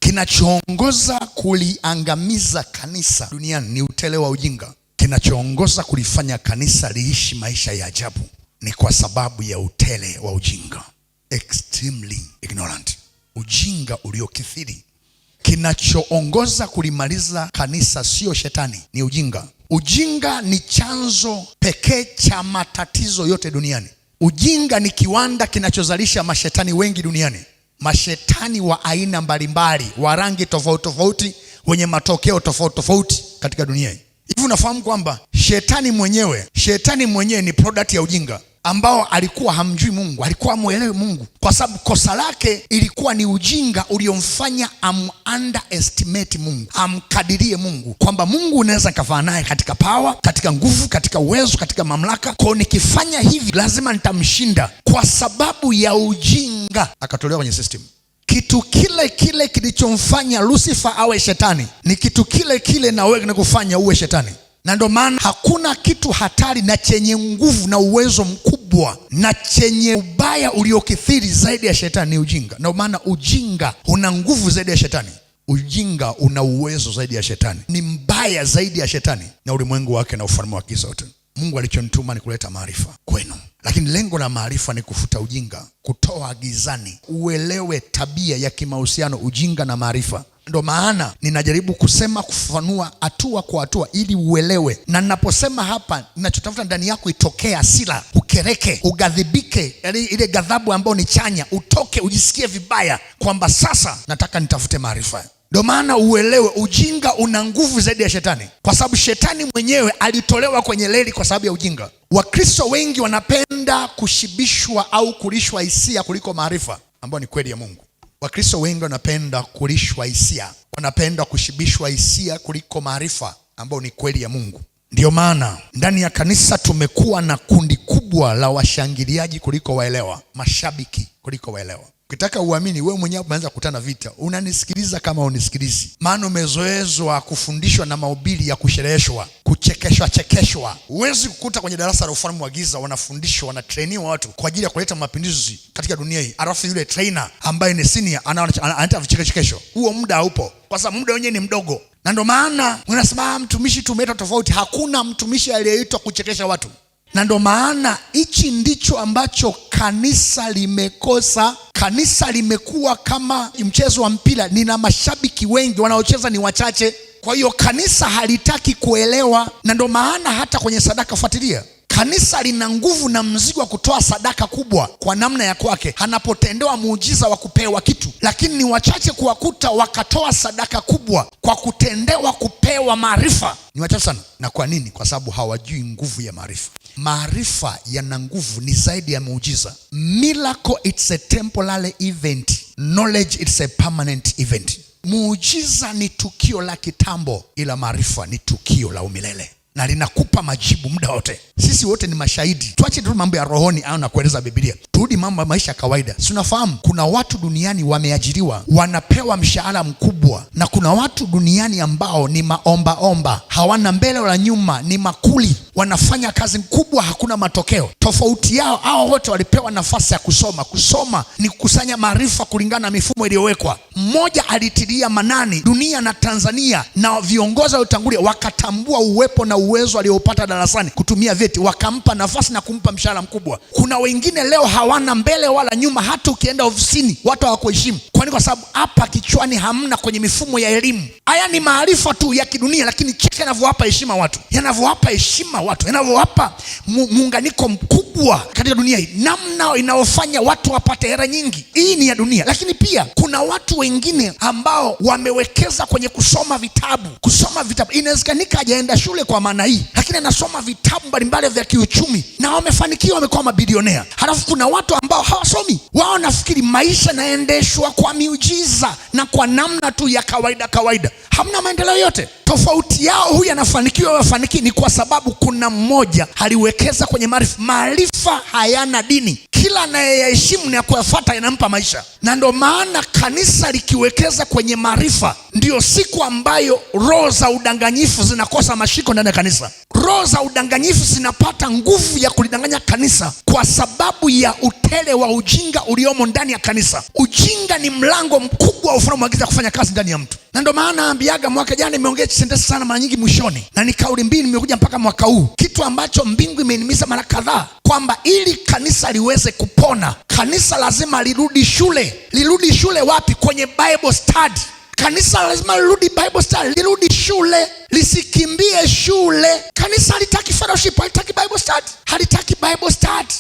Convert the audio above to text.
Kinachoongoza kuliangamiza kanisa duniani ni utele wa ujinga. Kinachoongoza kulifanya kanisa liishi maisha ya ajabu ni kwa sababu ya utele wa ujinga. Extremely ignorant. Ujinga uliokithiri. Kinachoongoza kulimaliza kanisa sio shetani, ni ujinga. Ujinga ni chanzo pekee cha matatizo yote duniani. Ujinga ni kiwanda kinachozalisha mashetani wengi duniani. Mashetani wa aina mbalimbali, wa rangi tofauti tofauti, wenye matokeo tofauti tofauti katika dunia hii. Hivi unafahamu kwamba shetani mwenyewe ni product ya ujinga, ambao alikuwa hamjui Mungu, alikuwa hamuelewi Mungu, kwa sababu kosa lake ilikuwa ni ujinga uliomfanya underestimate Mungu, amkadirie Mungu kwamba Mungu unaweza kafana naye katika power, katika nguvu, katika uwezo, katika mamlaka. Kwa nikifanya hivi lazima nitamshinda. Kwa sababu ya ujinga akatolewa kwenye system. Kitu kile kile kilichomfanya Lucifer awe shetani ni kitu kile kile na wewe kinakufanya uwe shetani. Na ndio maana hakuna kitu hatari na chenye nguvu na uwezo mkubwa na chenye ubaya uliokithiri zaidi ya shetani, ni ujinga. Ndio maana ujinga una nguvu zaidi ya shetani. Ujinga una uwezo zaidi ya shetani, ni mbaya zaidi ya shetani na ulimwengu wake na ufalme wa giza wote. Mungu alichonituma ni kuleta maarifa kwenu, lakini lengo la maarifa ni kufuta ujinga, kutoa gizani, uelewe tabia ya kimahusiano ujinga na maarifa. Ndio maana ninajaribu kufafanua hatua kwa hatua ili uelewe. Na ninaposema hapa, ninachotafuta ndani yako itokee hasira, ukereke, ugadhibike, ile ghadhabu ambayo ni chanya, utoke, ujisikie vibaya kwamba sasa nataka nitafute maarifa. Ndio maana uelewe ujinga una nguvu zaidi ya shetani, kwa sababu shetani mwenyewe alitolewa kwenye reli kwa sababu ya ujinga. Wakristo wengi wanapenda kushibishwa au kulishwa hisia kuliko maarifa ambayo ni kweli ya Mungu. Wakristo wengi wanapenda kulishwa hisia, wanapenda kushibishwa hisia kuliko maarifa ambayo ni kweli ya Mungu. Ndiyo maana ndani ya kanisa tumekuwa na kundi kubwa la washangiliaji kuliko waelewa, mashabiki kuliko waelewa. Ukitaka uamini, wewe mwenyewe umeanza kukutana vita, unanisikiliza kama unisikilizi, maana umezoezwa kufundishwa na mahubiri ya kushereheshwa, kuchekeshwa. Huwezi kukuta kwenye darasa la ufalme wa giza wanafundishwa, wanatrainiwa watu kwa ajili ya kuleta mapinduzi katika dunia hii, alafu yule trainer ambaye ni senior anaita vichekesho. Huo muda haupo, kwa sababu muda wenyewe ni mdogo. Na ndio maana unasema mtumishi tumeitwa tofauti. Hakuna mtumishi aliyeitwa kuchekesha watu. Na ndio maana hichi ndicho ambacho kanisa limekosa. Kanisa limekuwa kama mchezo wa mpira, nina mashabiki wengi, wanaocheza ni wachache. Kwa hiyo kanisa halitaki kuelewa. Na ndio maana hata kwenye sadaka, fuatilia, kanisa lina nguvu na mzigo wa kutoa sadaka kubwa kwa namna ya kwake anapotendewa muujiza wa kupewa kitu, lakini ni wachache kuwakuta wakatoa sadaka kubwa kwa kutendewa kupewa maarifa. Ni wachache sana. Na kwa nini? Kwa sababu hawajui nguvu ya maarifa. Maarifa yana nguvu, ni zaidi ya muujiza. Miracle it's a temporary event, knowledge it's a permanent event. Muujiza ni tukio la kitambo, ila maarifa ni tukio la umilele na linakupa majibu muda wote. Sisi wote ni mashahidi. Tuache tu mambo ya rohoni au na kueleza Biblia, turudi mambo ya maisha ya kawaida. Si unafahamu kuna watu duniani wameajiriwa, wanapewa mshahara mkubwa, na kuna watu duniani ambao ni maomba, hawana mbele wala nyuma, ni makuli, wanafanya kazi kubwa, hakuna matokeo. Tofauti yao, hao wote walipewa nafasi ya kusoma ni kukusanya maarifa kulingana na mifumo iliyowekwa. Mmoja alitilia manani dunia na Tanzania, na viongozi waliotangulia wakatambua uwepo na uwezo aliopata darasani kutumia vyeti, wakampa nafasi na kumpa mshahara mkubwa. Kuna wengine leo hawana mbele wala nyuma, hata ukienda ofisini watu hawakuheshimu. Kwani kwa sababu hapa kichwani hamna kwenye mifumo ya elimu. Haya ni maarifa tu ya kidunia, lakini cheki yanavyowapa heshima watu, yanavyowapa muunganiko mkubwa katika dunia hii, namna inaofanya watu wapate hela nyingi. Hii ni ya dunia. Lakini pia kuna watu wengine ambao wamewekeza kwenye kusoma vitabu. Inawezekanika hajaenda shule kwa maana hii, lakini anasoma vitabu mbalimbali vya kiuchumi na wamefanikiwa, wamekuwa mabilionea. Halafu kuna watu ambao hawasomi, wao nafikiri maisha naendeshwa kwa miujiza na kwa namna tu ya kawaida, hamna maendeleo yote. Tofauti yao, huyu anafanikiwa, wafaniki, ni kwa sababu kuna mmoja aliwekeza kwenye maarifa. Maarifa hayana dini, kila anayeheshimu na kuyafuata yanampa maisha. Na ndio maana kanisa likiwekeza kwenye maarifa ndiyo siku ambayo roho za udanganyifu zinakosa mashiko ndani ya kanisa. Roho za udanganyifu zinapata nguvu ya kulidanganya kanisa kwa sababu ya utele wa ujinga uliomo ndani ya kanisa. Ujinga ni mlango mkubwa wa ufalme wa giza kufanya kazi ndani ya mtu, na ndio maana ambiaga, mwaka jana nimeongea sentensi sana mara nyingi mwishoni, na ni kauli mbiu nimekuja mpaka mwaka huu, kitu ambacho mbingu imenimiza mara kadhaa, kwamba ili kanisa liweze kupona, kanisa lazima lirudi shule. Lirudi shule wapi? Kwenye Bible study. Kanisa lazima lirudi Bible study, lirudi shule, lisikimbie shule. Kanisa halitaki fellowship, halitaki Bible study, halitaki Bible study.